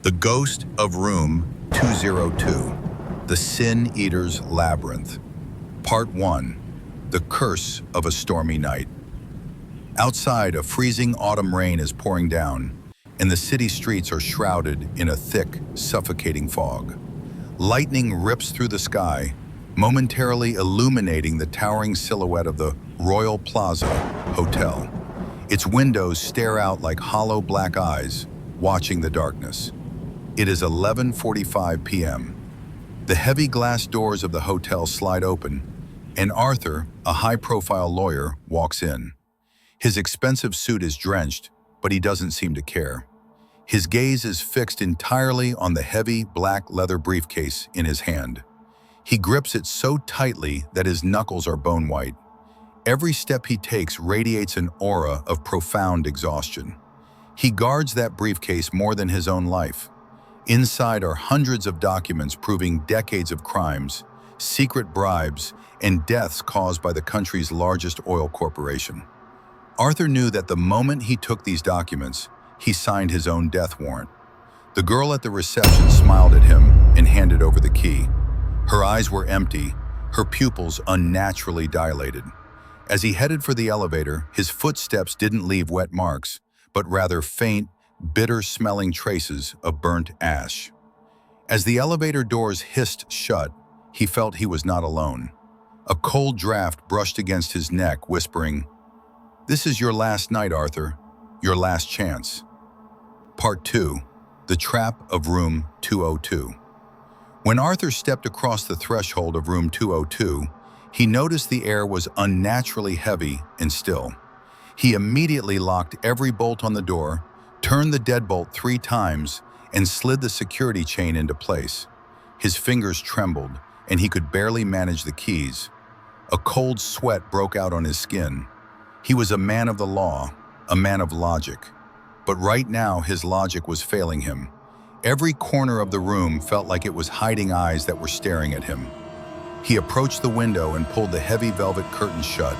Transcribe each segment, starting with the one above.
The Ghost of Room 202, The Sin Eater's Labyrinth. Part 1, The Curse of a Stormy Night. Outside, a freezing autumn rain is pouring down, and the city streets are shrouded in a thick, suffocating fog. Lightning rips through the sky, momentarily illuminating the towering silhouette of the Royal Plaza Hotel. Its windows stare out like hollow black eyes, watching the darkness. It is 11:45 p.m. The heavy glass doors of the hotel slide open, and Arthur, a high-profile lawyer, walks in. His expensive suit is drenched, but he doesn't seem to care. His gaze is fixed entirely on the heavy black leather briefcase in his hand. He grips it so tightly that his knuckles are bone white. Every step he takes radiates an aura of profound exhaustion. He guards that briefcase more than his own life. Inside are hundreds of documents proving decades of crimes, secret bribes, and deaths caused by the country's largest oil corporation. Arthur knew that the moment he took these documents, he signed his own death warrant. The girl at the reception smiled at him and handed over the key. Her eyes were empty, her pupils unnaturally dilated. As he headed for the elevator, his footsteps didn't leave wet marks, but rather faint, bitter-smelling traces of burnt ash. As the elevator doors hissed shut, he felt he was not alone. A cold draft brushed against his neck, whispering, "This is your last night, Arthur. Your last chance." Part 2, The Trap of Room 202. When Arthur stepped across the threshold of Room 202, he noticed the air was unnaturally heavy and still. He immediately locked every bolt on the door, turned the deadbolt 3 times, and slid the security chain into place. His fingers trembled, and he could barely manage the keys. A cold sweat broke out on his skin. He was a man of the law, a man of logic. But right now, his logic was failing him. Every corner of the room felt like it was hiding eyes that were staring at him. He approached the window and pulled the heavy velvet curtains shut,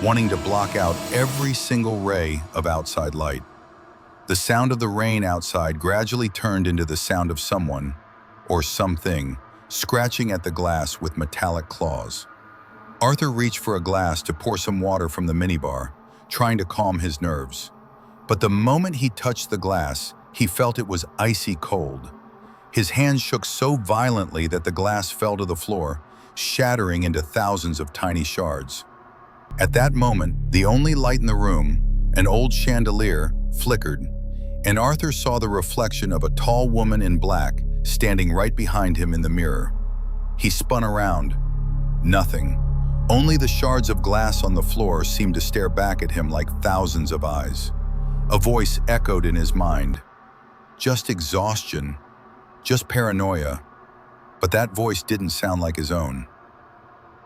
wanting to block out every single ray of outside light. The sound of the rain outside gradually turned into the sound of someone, or something, scratching at the glass with metallic claws. Arthur reached for a glass to pour some water from the minibar, trying to calm his nerves. But the moment he touched the glass, he felt it was icy cold. His hands shook so violently that the glass fell to the floor, shattering into thousands of tiny shards. At that moment, the only light in the room, an old chandelier, flickered, and Arthur saw the reflection of a tall woman in black standing right behind him in the mirror. He spun around. Nothing. Only the shards of glass on the floor seemed to stare back at him like thousands of eyes. A voice echoed in his mind. Just exhaustion. Just paranoia. But that voice didn't sound like his own.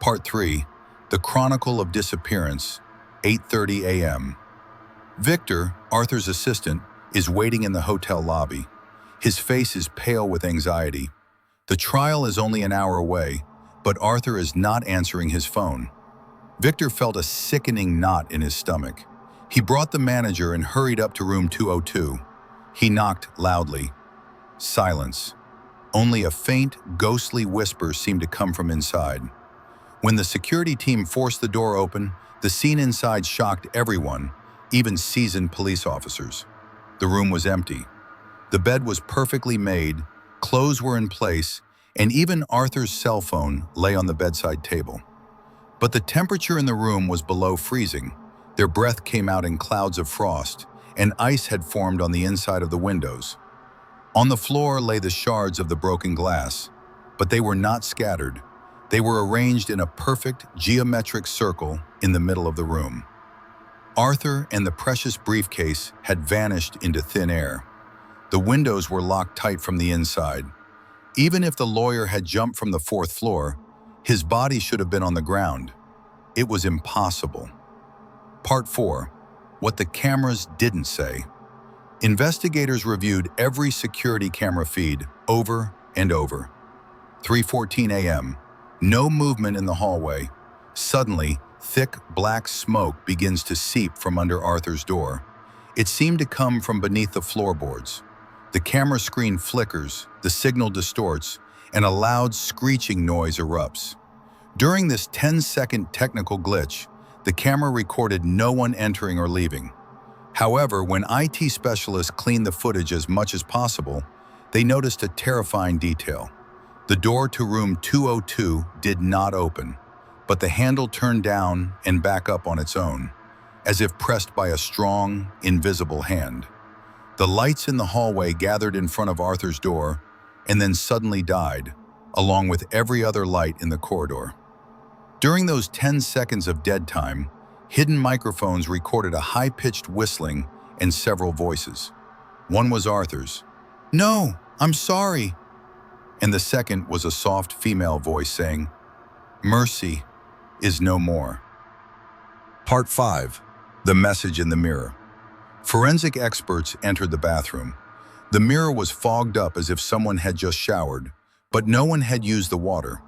Part 3, The Chronicle of Disappearance, 8:30 a.m. Victor, Arthur's assistant, is waiting in the hotel lobby. His face is pale with anxiety. The trial is only an hour away, but Arthur is not answering his phone. Victor felt a sickening knot in his stomach. He brought the manager and hurried up to room 202. He knocked loudly. Silence. Only a faint, ghostly whisper seemed to come from inside. When the security team forced the door open, the scene inside shocked everyone, even seasoned police officers. The room was empty. The bed was perfectly made, clothes were in place, and even Arthur's cell phone lay on the bedside table. But the temperature in the room was below freezing. Their breath came out in clouds of frost, and ice had formed on the inside of the windows. On the floor lay the shards of the broken glass, but they were not scattered. They were arranged in a perfect geometric circle in the middle of the room. Arthur and the precious briefcase had vanished into thin air. The windows were locked tight from the inside. Even if the lawyer had jumped from the 4th floor, his body should have been on the ground. It was impossible. Part 4, What the Cameras Didn't Say. Investigators reviewed every security camera feed over and over. 3:14 a.m. No movement in the hallway. Suddenly, thick black smoke begins to seep from under Arthur's door. It seemed to come from beneath the floorboards. The camera screen flickers, the signal distorts, and a loud screeching noise erupts. During this 10-second technical glitch, the camera recorded no one entering or leaving. However, when IT specialists cleaned the footage as much as possible, they noticed a terrifying detail. The door to room 202 did not open, but the handle turned down and back up on its own, as if pressed by a strong, invisible hand. The lights in the hallway gathered in front of Arthur's door and then suddenly died, along with every other light in the corridor. During those 10 seconds of dead time, hidden microphones recorded a high-pitched whistling and several voices. One was Arthur's, "No, I'm sorry." And the second was a soft female voice saying, "Mercy is no more." Part 5. The Message in the Mirror. Forensic experts entered the bathroom. The mirror was fogged up as if someone had just showered, but no one had used the water.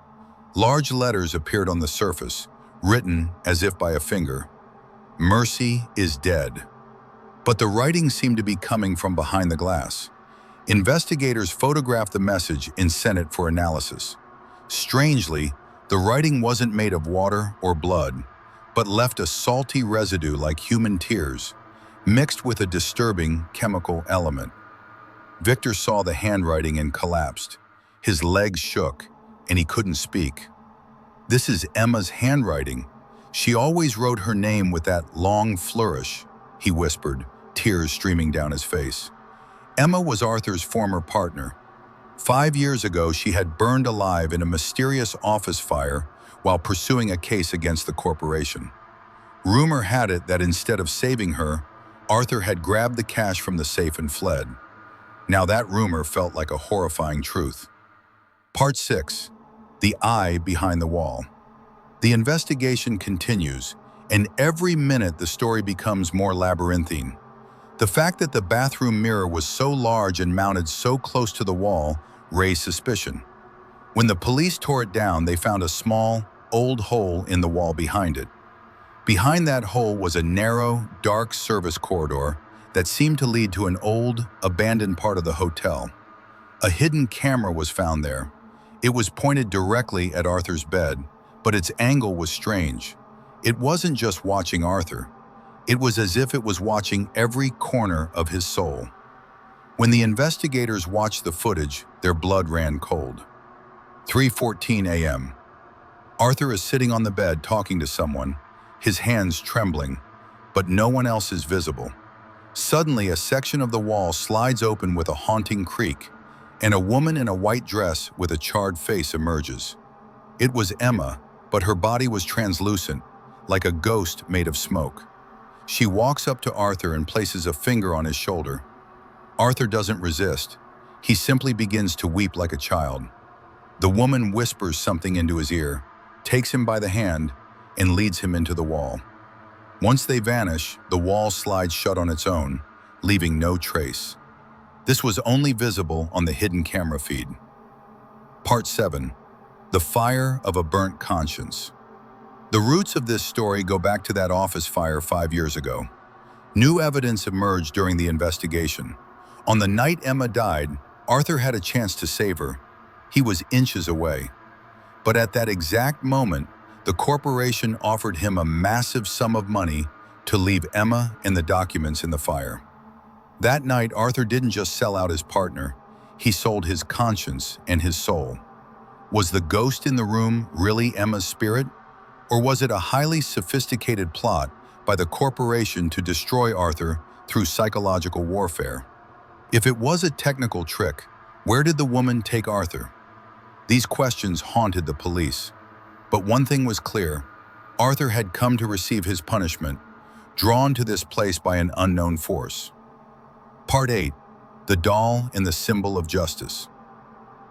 Large letters appeared on the surface, written as if by a finger. "Mercy is dead." But the writing seemed to be coming from behind the glass. Investigators photographed the message and sent it for analysis. Strangely, the writing wasn't made of water or blood, but left a salty residue like human tears, mixed with a disturbing chemical element. Victor saw the handwriting and collapsed. His legs shook, and he couldn't speak. "This is Emma's handwriting. She always wrote her name with that long flourish," he whispered, tears streaming down his face. Emma was Arthur's former partner. 5 years ago, she had burned alive in a mysterious office fire while pursuing a case against the corporation. Rumor had it that instead of saving her, Arthur had grabbed the cash from the safe and fled. Now that rumor felt like a horrifying truth. Part 6. The Eye Behind the Wall. The investigation continues, and every minute the story becomes more labyrinthine. The fact that the bathroom mirror was so large and mounted so close to the wall raised suspicion. When the police tore it down, they found a small, old hole in the wall behind it. Behind that hole was a narrow, dark service corridor that seemed to lead to an old, abandoned part of the hotel. A hidden camera was found there. It was pointed directly at Arthur's bed, but its angle was strange. It wasn't just watching Arthur. It was as if it was watching every corner of his soul. When the investigators watched the footage, their blood ran cold. 3:14 a.m. Arthur is sitting on the bed talking to someone, his hands trembling, but no one else is visible. Suddenly, a section of the wall slides open with a haunting creak, and a woman in a white dress with a charred face emerges. It was Emma, but her body was translucent, like a ghost made of smoke. She walks up to Arthur and places a finger on his shoulder. Arthur doesn't resist. He simply begins to weep like a child. The woman whispers something into his ear, takes him by the hand, and leads him into the wall. Once they vanish, the wall slides shut on its own, leaving no trace. This was only visible on the hidden camera feed. Part 7. The Fire of a Burnt Conscience. The roots of this story go back to that office fire 5 years ago. New evidence emerged during the investigation. On the night Emma died, Arthur had a chance to save her. He was inches away. But at that exact moment, the corporation offered him a massive sum of money to leave Emma and the documents in the fire. That night, Arthur didn't just sell out his partner, he sold his conscience and his soul. Was the ghost in the room really Emma's spirit? Or was it a highly sophisticated plot by the corporation to destroy Arthur through psychological warfare? If it was a technical trick, where did the woman take Arthur? These questions haunted the police. But one thing was clear. Arthur had come to receive his punishment, drawn to this place by an unknown force. Part 8. The Doll and the Symbol of Justice.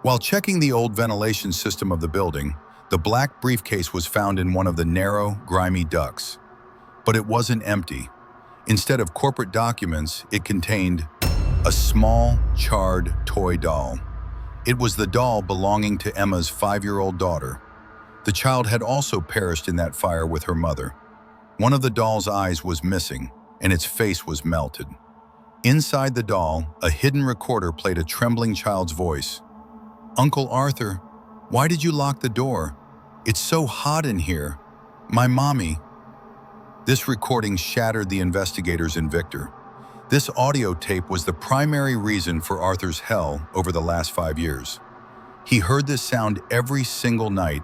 While checking the old ventilation system of the building, the black briefcase was found in one of the narrow, grimy ducts. But it wasn't empty. Instead of corporate documents, it contained a small, charred toy doll. It was the doll belonging to Emma's 5-year-old daughter. The child had also perished in that fire with her mother. One of the doll's eyes was missing, and its face was melted. Inside the doll, a hidden recorder played a trembling child's voice. "Uncle Arthur, why did you lock the door? It's so hot in here. My mommy." This recording shattered the investigators and Victor. This audio tape was the primary reason for Arthur's hell over the last 5 years. He heard this sound every single night,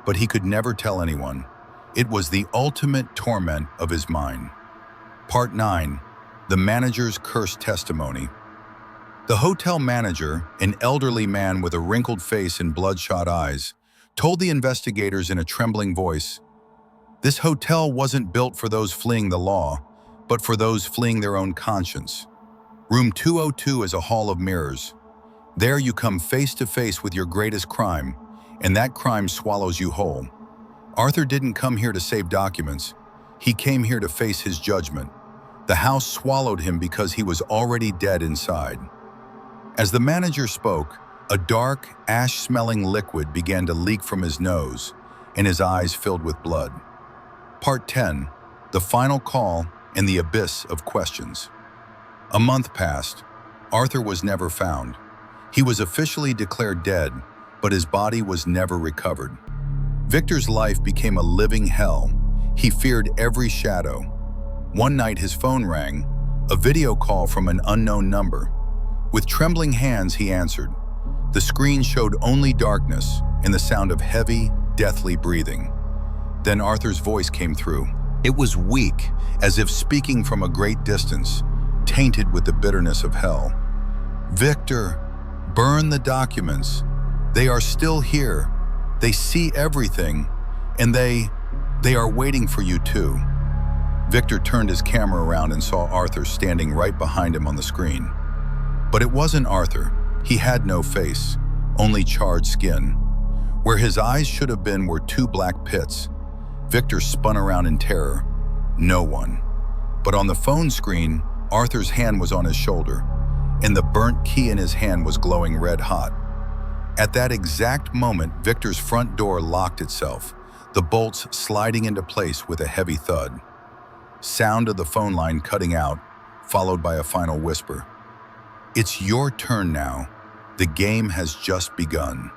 but he could never tell anyone. It was the ultimate torment of his mind. Part 9. The Manager's Cursed Testimony. The hotel manager, an elderly man with a wrinkled face and bloodshot eyes, told the investigators in a trembling voice, "This hotel wasn't built for those fleeing the law, but for those fleeing their own conscience. Room 202 is a hall of mirrors. There you come face to face with your greatest crime, and that crime swallows you whole. Arthur didn't come here to save documents. He came here to face his judgment. The house swallowed him because he was already dead inside." As the manager spoke, a dark, ash-smelling liquid began to leak from his nose, and his eyes filled with blood. Part 10. The Final Call and the Abyss of Questions. A month passed. Arthur was never found. He was officially declared dead, but his body was never recovered. Victor's life became a living hell. He feared every shadow. One night his phone rang, a video call from an unknown number. With trembling hands he answered. The screen showed only darkness and the sound of heavy, deathly breathing. Then Arthur's voice came through. It was weak, as if speaking from a great distance, tainted with the bitterness of hell. "Victor, burn the documents. They are still here. They see everything, and they are waiting for you too." Victor turned his camera around and saw Arthur standing right behind him on the screen. But it wasn't Arthur. He had no face, only charred skin. Where his eyes should have been were 2 black pits. Victor spun around in terror. No one. But on the phone screen, Arthur's hand was on his shoulder, and the burnt key in his hand was glowing red hot. At that exact moment, Victor's front door locked itself, the bolts sliding into place with a heavy thud. Sound of the phone line cutting out, followed by a final whisper. "It's your turn now. The game has just begun."